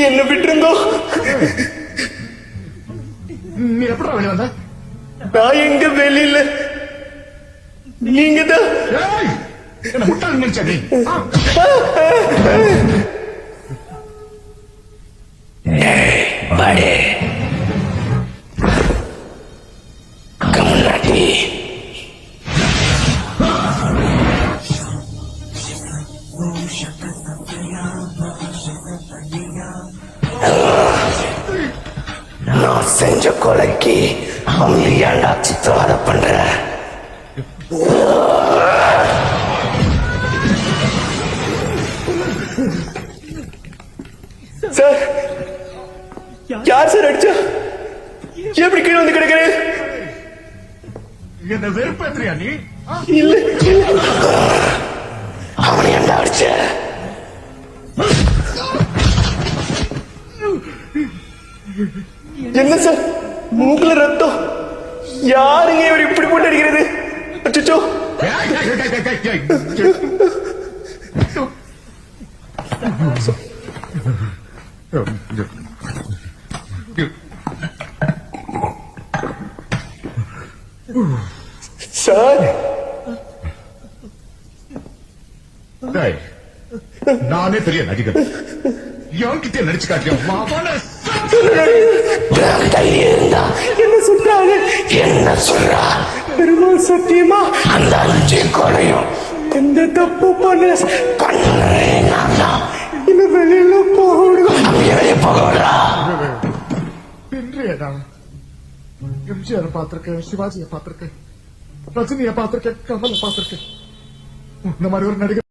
என்ன விட்டுருங்கோ. நீ எப்படா வெளியே வந்த? நான் எங்க வெளியில, நீங்க தான் என்ன முட்டாள் நினைச்சா நீ? படே முன்னாடி நான் செஞ்ச கொலைக்கு அவங்க ஏன்டா சித்திரவதை பண்ற? சார், யார் சார் அடிச்சா? எப்படி கீழே வந்து கிடக்கிறேன்? என்ன வெறுப்பேற்றியா நீ? இல்ல, அவனை ஏன்டா அடிச்ச? என்ன சார் மூக்குல ரத்தம்? யாருங்க இவர் இப்படி போட்டு அடிக்கிறது? அச்சோ, சார் நானே பெரிய நடிகர், என்கிட்ட நடிச்சு காட்டிய தைரியம் இருந்தா என்ன சொல்றாங்க? என்ன சொல்றா? பெருமாள் சத்தியமா அந்த 5 கொலையும் எந்த தப்பு பண்ண நான் தான். இன்னும் வெளியில போகணும். அங்கே வெளியே போகடா. எம்ஜிஆர் பார்த்திருக்கேன், சிவாஜியை பார்த்திருக்கேன், ரஜினியை பார்த்திருக்கேன், கமலை பார்த்திருக்கேன். இந்த மாதிரி ஒரு நடிகர்